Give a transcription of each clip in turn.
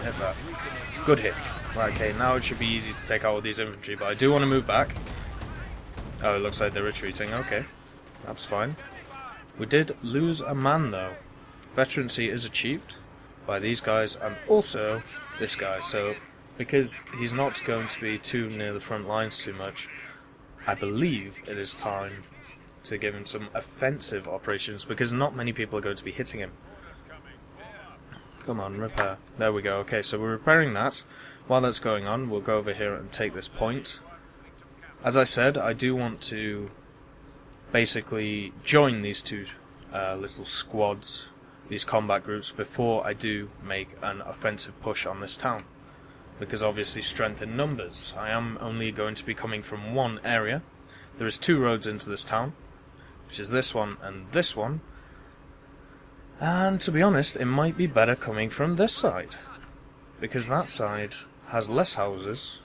can't hit that. Good hit. Right, okay, now it should be easy to take out all these infantry, but I do want to move back. Oh, it looks like they're retreating. Okay, that's fine. We did lose a man, though. Veterancy is achieved by these guys and also this guy. So, because he's not going to be too near the front lines too much, I believe it is time to give him some offensive operations, because not many people are going to be hitting him. Come on, repair. There we go. Okay, so we're repairing that. While that's going on, we'll go over here and take this point. As I said, I do want to basically join these two little squads, these combat groups, before I do make an offensive push on this town. Because obviously strength in numbers. I am only going to be coming from one area. There is 2 roads into this town, which is this one and this one. And to be honest, it might be better coming from this side, because that side has less houses.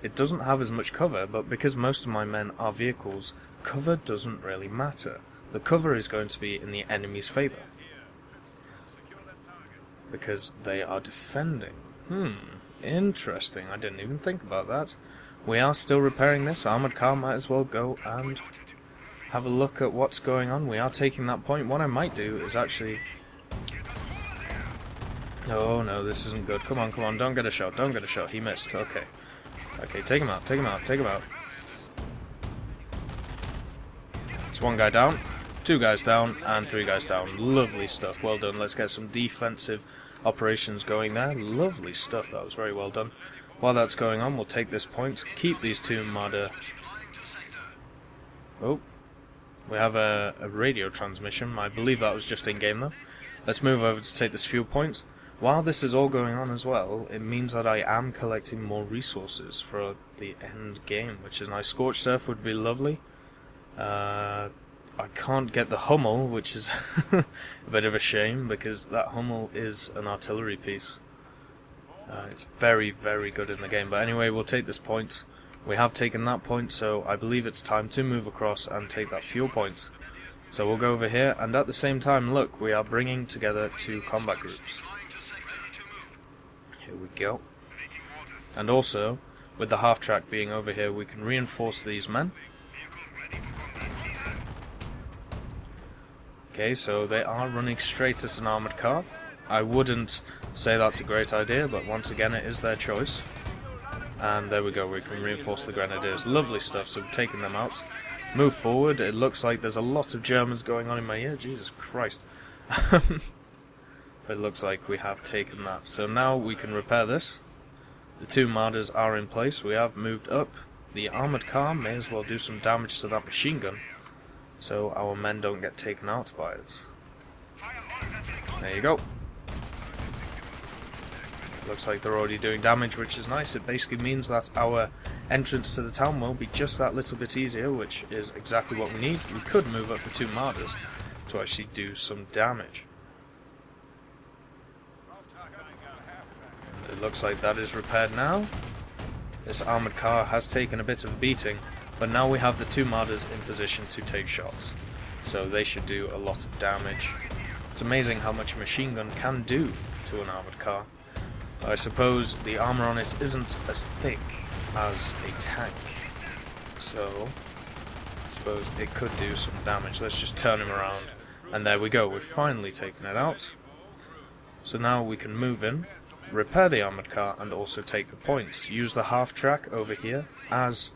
It doesn't have as much cover, but because most of my men are vehicles, cover doesn't really matter. The cover is going to be in the enemy's favour, because they are defending. Interesting. I didn't even think about that. We are still repairing this. Armoured car might as well go and have a look at what's going on. We are taking that point. What I might do is actually... Oh no, this isn't good. Come on, come on. Don't get a shot. Don't get a shot. He missed. Okay. Okay, take him out. Take him out. Take him out. There's 1 guy down, 2 guys down, and 3 guys down. Lovely stuff. Well done. Let's get some defensive operations going there. Lovely stuff. That was very well done. While that's going on, we'll take this point. Keep these 2 Marder... Oh. We have a radio transmission. I believe that was just in-game, though. Let's move over to take this fuel point. While this is all going on as well, it means that I am collecting more resources for the end game, which is nice. Scorched Surf would be lovely. I can't get the Hummel, which is a bit of a shame, because that Hummel is an artillery piece. It's very, very good in the game. But anyway, we'll take this point. We have taken that point, so I believe it's time to move across and take that fuel point. So we'll go over here, and at the same time, look, we are bringing together 2 combat groups. Here we go. And also, with the half-track being over here, we can reinforce these men. Okay, so they are running straight at an armoured car. I wouldn't say that's a great idea, but once again, it is their choice. And there we go, we can reinforce the grenadiers. Lovely stuff, so we're taking them out. Move forward. It looks like there's a lot of Germans going on in my ear. Jesus Christ. But it looks like we have taken that. So now we can repair this. The 2 Marders are in place. We have moved up. The armoured car may as well do some damage to that machine gun, so our men don't get taken out by it. There you go. Looks like they're already doing damage, which is nice. It basically means that our entrance to the town will be just that little bit easier, which is exactly what we need. We could move up the 2 Marders to actually do some damage. It looks like that is repaired now. This armoured car has taken a bit of a beating, but now we have the 2 Marders in position to take shots. So they should do a lot of damage. It's amazing how much a machine gun can do to an armoured car. I suppose the armour on it isn't as thick as a tank, so I suppose it could do some damage. Let's just turn him around, and there we go, we've finally taken it out. So now we can move in, repair the armoured car, and also take the point. Use the half-track over here as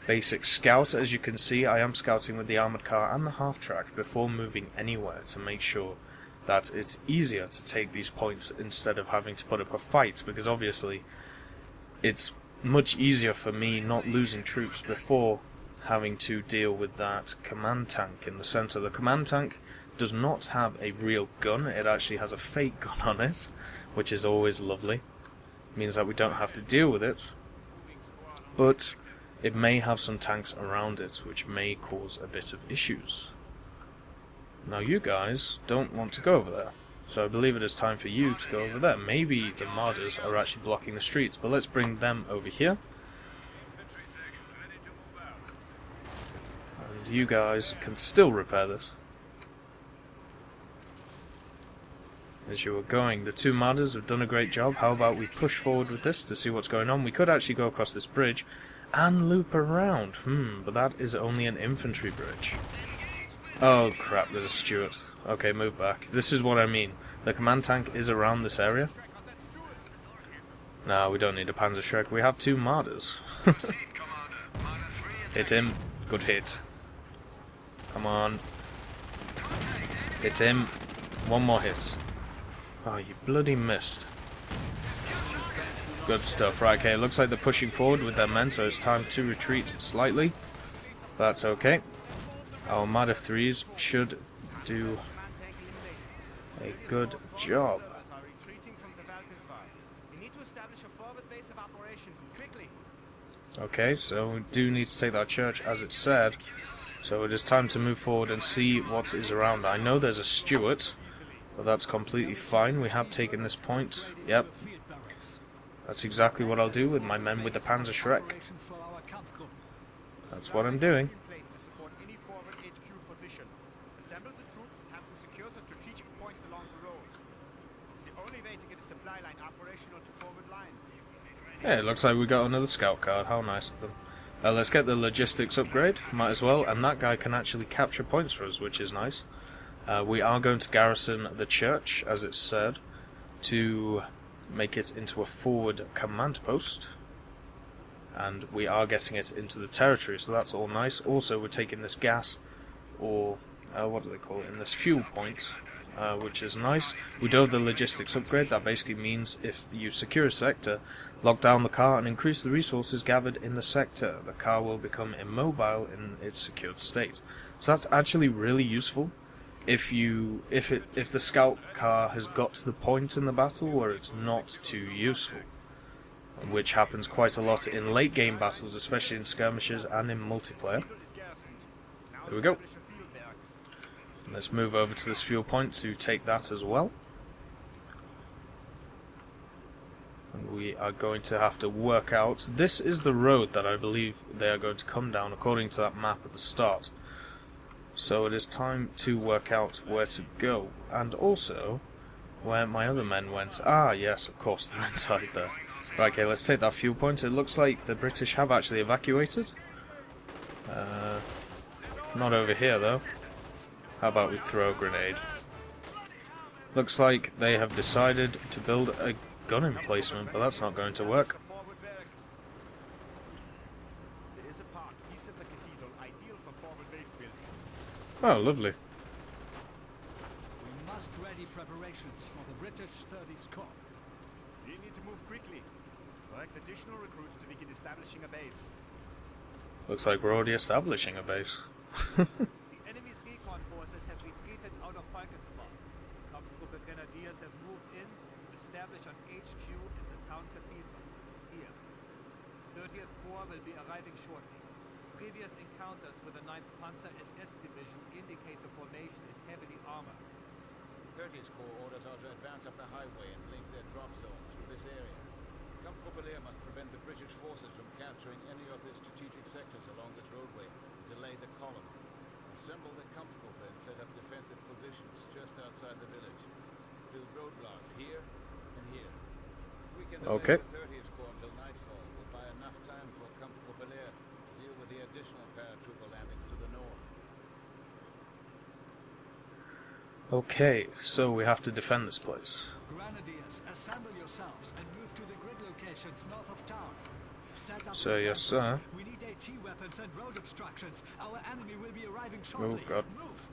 basic scout. As you can see, I am scouting with the armoured car and the half-track before moving anywhere to make sure that it's easier to take these points instead of having to put up a fight, because obviously it's much easier for me not losing troops before having to deal with that command tank in the center. The command tank does not have a real gun, it actually has a fake gun on it, which is always lovely. It means that we don't have to deal with it, but it may have some tanks around it, which may cause a bit of issues. Now you guys don't want to go over there, so I believe it is time for you to go over there. Maybe the Marders are actually blocking the streets, but let's bring them over here. And you guys can still repair this. as you were going. The two martyrs have done a great job. How about we push forward with this to see what's going on? We could actually go across this bridge and loop around. But that is only an infantry bridge. Oh crap, there's a Stuart. Okay, move back. This is what I mean. The command tank is around this area. No, we don't need a Panzerschreck. We have two martyrs. Hit him. Good hit. Come on. Hit him. One more hit. Oh, you bloody missed. Good stuff. Right, okay, it looks like they're pushing forward with their men, so it's time to retreat slightly. That's okay. Our Marder 3s should do a good job. Okay, so we do need to take that church as it said. So it is time to move forward and see what is around. I know there's a Stuart, but that's completely fine. We have taken this point. Yep. That's exactly what I'll do with my men with the Panzerschreck. That's what I'm doing. Yeah, it looks like we got another scout card. How nice of them. Let's get the logistics upgrade. Might as well. And that guy can actually capture points for us, which is nice. We are going to garrison the church, as it said, to make it into a forward command post. And we are getting it into the territory, so that's all nice. Also, we're taking this gas, or what do they call it, in this fuel point, which is nice. We do have the logistics upgrade. That basically means if you secure a sector, lock down the car and increase the resources gathered in the sector, the car will become immobile in its secured state. So that's actually really useful if the scout car has got to the point in the battle where it's not too useful, which happens quite a lot in late game battles, especially in skirmishes and in multiplayer. There we go. Let's move over to this fuel point to take that as well. And we are going to have to work out. This is the road that I believe they are going to come down according to that map at the start. So it is time to work out where to go. And also where my other men went. Ah, yes, of course, they're inside there. Right, okay, let's take that fuel point. It looks like the British have actually evacuated. Not over here, though. How about we throw a grenade? Looks like they have decided to build a gun emplacement, but that's not going to work. Oh, lovely. We must ready preparations for the British 30s Corps. We need to move quickly. Collect additional recruits to begin establishing a base. Looks like we're already establishing a base. The enemy's recon forces have retreated out of Falkensport. Kampfgruppe Grenadiers have moved in to establish an HQ in the town cathedral. Here. 30th Corps will be arriving shortly. Previous encounters with the 9th Panzer SS Division indicate the formation is heavily armored. 30th Corps orders are to advance up the highway and link their drop zones through this area. Kampfgruppe must prevent the British forces from capturing any of the strategic sectors along this roadway and delay the column. Assemble the Kampfgruppe and set up defensive positions just outside the village. Build roadblocks here and here. We can delay the 30th Corps until nightfall. We'll buy enough time for Kampfgruppe to deal with the additional paratrooper landings to the north. Okay, so we have to defend this place. Grenadiers, assemble yourselves and move to the grid locations north of town. Set up Yes, sir. We need AT weapons and road obstructions. Our enemy will be arriving shortly. Oh, God. Move.